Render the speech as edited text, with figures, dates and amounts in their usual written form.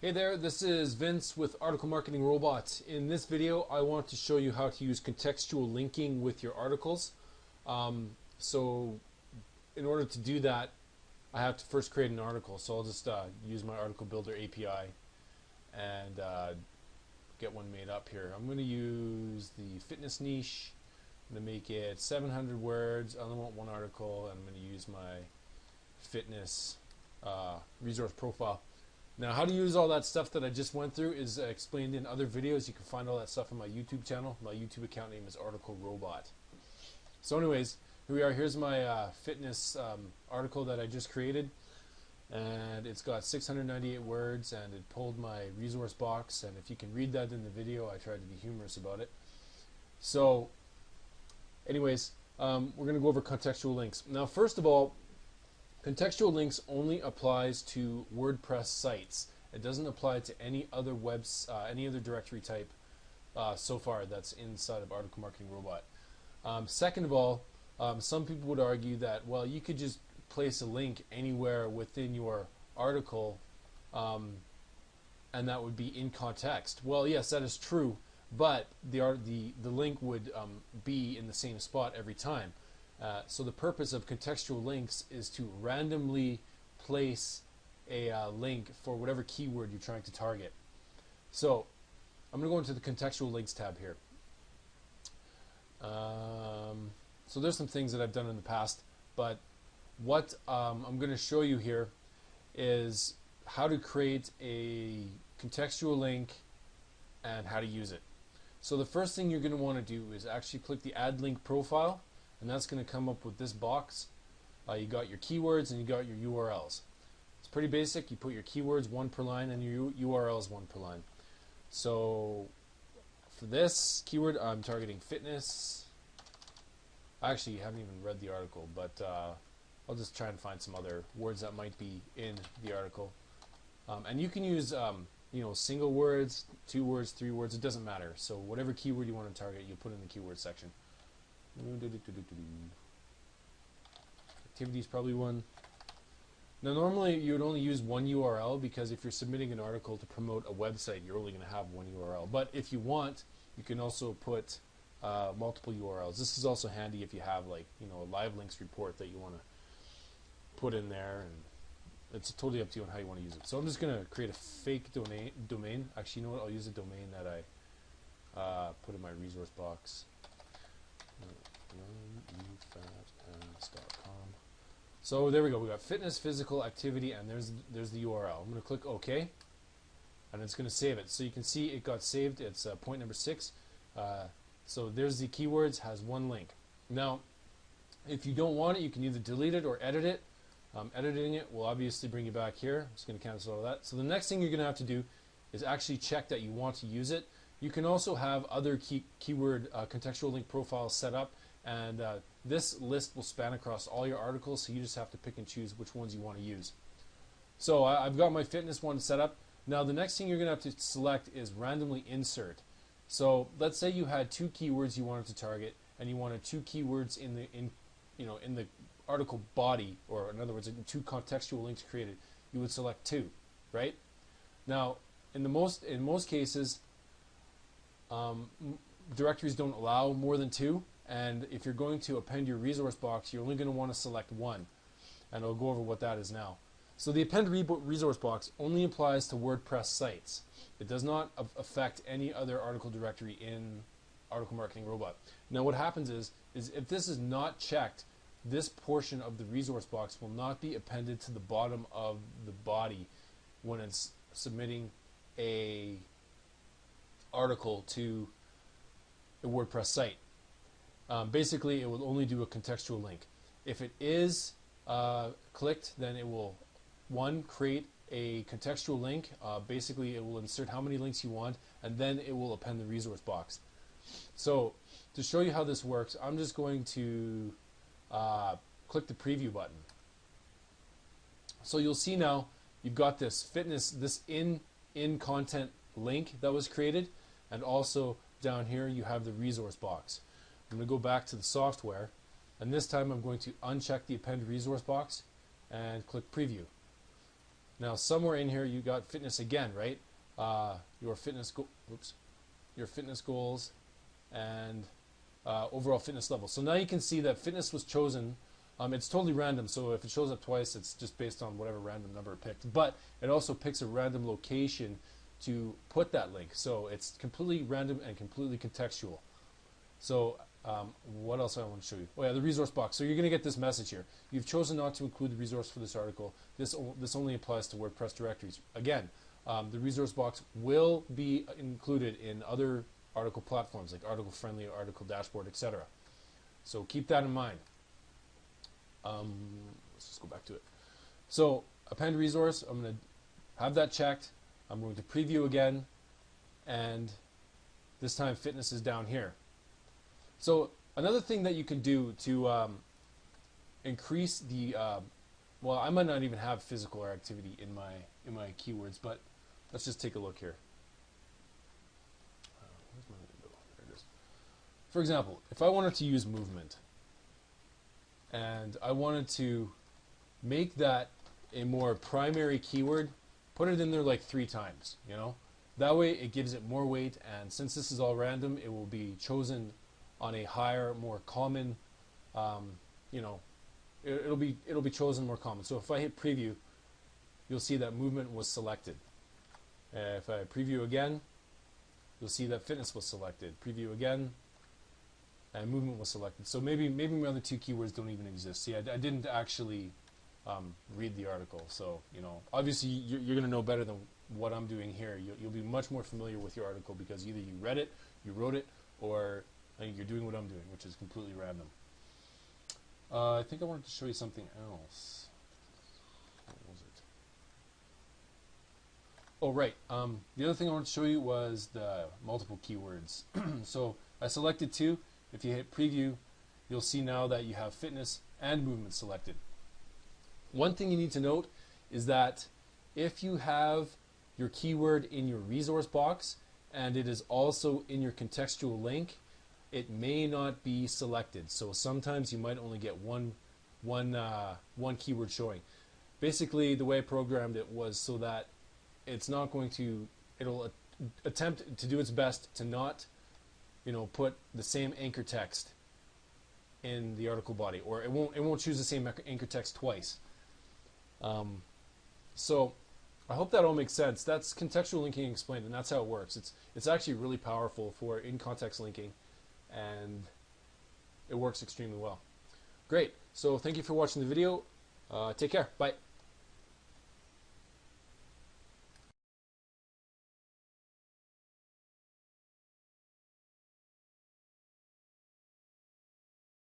Hey there, this is Vince with Article Marketing Robot. In this video, I want to show you how to use contextual linking with your articles. So in order to do that, I have to first create an article. So I'll just use my Article Builder API and get one made up here. I'm going to use the fitness niche. I'm going to make it 700 words. I only want one article. I'm going to use my fitness resource profile. Now, how to use all that stuff that I just went through is explained in other videos. You can find all that stuff on my YouTube channel. My YouTube account name is Article Robot. So anyways, here we are. Here's my fitness article that I just created. And it's got 698 words, and it pulled my resource box. And if you can read that in the video, I tried to be humorous about it. So anyways, we're going to go over contextual links. Now, first of all, contextual links only applies to WordPress sites. It doesn't apply to any other any other directory type so far that's inside of Article Marketing Robot. Second of all, some people would argue that, well, you could just place a link anywhere within your article and that would be in context. Well, yes, that is true, but the link would be in the same spot every time. So the purpose of contextual links is to randomly place a link for whatever keyword you're trying to target. So I'm going to go into the contextual links tab here. So there's some things that I've done in the past, but what I'm going to show you here is how to create a contextual link and how to use it. So the first thing you're going to want to do is actually click the Add Link Profile. And that's going to come up with this box. You got your keywords and you got your URLs. It's pretty basic. You put your keywords one per line and your URLs one per line. So for this keyword, I'm targeting fitness. Actually, you haven't even read the article, but I'll just try and find some other words that might be in the article. And you can use single words, 2 words, 3 words. It doesn't matter. So whatever keyword you want to target, you put in the keyword section. Activity is probably one. Now normally you would only use one URL because if you're submitting an article to promote a website, you're only going to have one URL. But if you want, you can also put multiple URLs. This is also handy if you have a live links report that you want to put in there, and it's totally up to you on how you want to use it. So I'm just going to create a fake domain. Actually, you know what? I'll use a domain that I put in my resource box. So there we go. We got fitness, physical, activity, and there's the URL. I'm going to click OK, and it's going to save it. So you can see it got saved. It's point number 6. So there's the keywords, has one link. Now, if you don't want it, you can either delete it or edit it. Editing it will obviously bring you back here. I'm just going to cancel all that. So the next thing you're going to have to do is actually check that you want to use it. You can also have other keyword contextual link profiles set up, and this list will span across all your articles, so you just have to pick and choose which ones you want to use. So I've got my fitness one set up. Now the next thing you're going to have to select is randomly insert. So let's say you had 2 keywords you wanted to target, and you wanted 2 keywords in the article body, or in other words, 2 contextual links created. You would select 2, right? Now in most cases, directories don't allow more than 2, and if you're going to append your resource box, you're only going to want to select 1, and I'll go over what that is now. So the append resource box only applies to WordPress sites. It does not affect any other article directory in Article Marketing Robot. Now what happens is if this is not checked, this portion of the resource box will not be appended to the bottom of the body when it's submitting a article to a WordPress site. Basically, it will only do a contextual link. If it is clicked, then it will, 1, create a contextual link. Basically, it will insert how many links you want, and then it will append the resource box. So to show you how this works, I'm just going to click the preview button. So you'll see now you've got this in content link that was created, and also down here you have the resource box. I'm going to go back to the software, and this time I'm going to uncheck the append resource box and click preview. Now somewhere in here you got fitness again, right? Your fitness your fitness goals and overall fitness level. So now you can see that fitness was chosen. It's totally random, so if it shows up twice, it's just based on whatever random number it picked. But it also picks a random location to put that link. So it's completely random and completely contextual. So what else I want to show you? Oh yeah, the resource box. So you're going to get this message here. You've chosen not to include the resource for this article. This only applies to WordPress directories. Again, the resource box will be included in other article platforms like Article Friendly, Article Dashboard, etc. So keep that in mind. Let's just go back to it. So append resource, I'm going to have that checked. I'm going to preview again, and this time fitness is down here. So another thing that you can do to increase the well, I might not even have physical or activity in my keywords, but let's just take a look here. Where's my window? There it is. For example, if I wanted to use movement and I wanted to make that a more primary keyword, put it in there like 3 times, you know? That way it gives it more weight, and since this is all random, it will be chosen on a higher, more common, you know, it'll be chosen more common. So if I hit preview, you'll see that movement was selected. If I preview again, you'll see that fitness was selected. Preview again, and movement was selected. So maybe my other 2 keywords don't even exist. See, I didn't actually read the article. So, you know, obviously you're going to know better than what I'm doing here. You'll be much more familiar with your article because either you read it, you wrote it, or you're doing what I'm doing, which is completely random. I think I wanted to show you something else. What was it? Oh, right. The other thing I wanted to show you was the multiple keywords. So I selected 2. If you hit preview, you'll see now that you have fitness and movement selected. One thing you need to note is that if you have your keyword in your resource box and it is also in your contextual link, it may not be selected. So sometimes you might only get one keyword showing. Basically, the way I programmed it was so that it's not going to, it'll attempt to do its best to not, you know, put the same anchor text in the article body, or it won't choose the same anchor text twice. So I hope that all makes sense. That's contextual linking explained, and that's how it works. It's actually really powerful for in-context linking, and it works extremely well. Great. So thank you for watching the video. Take care. Bye.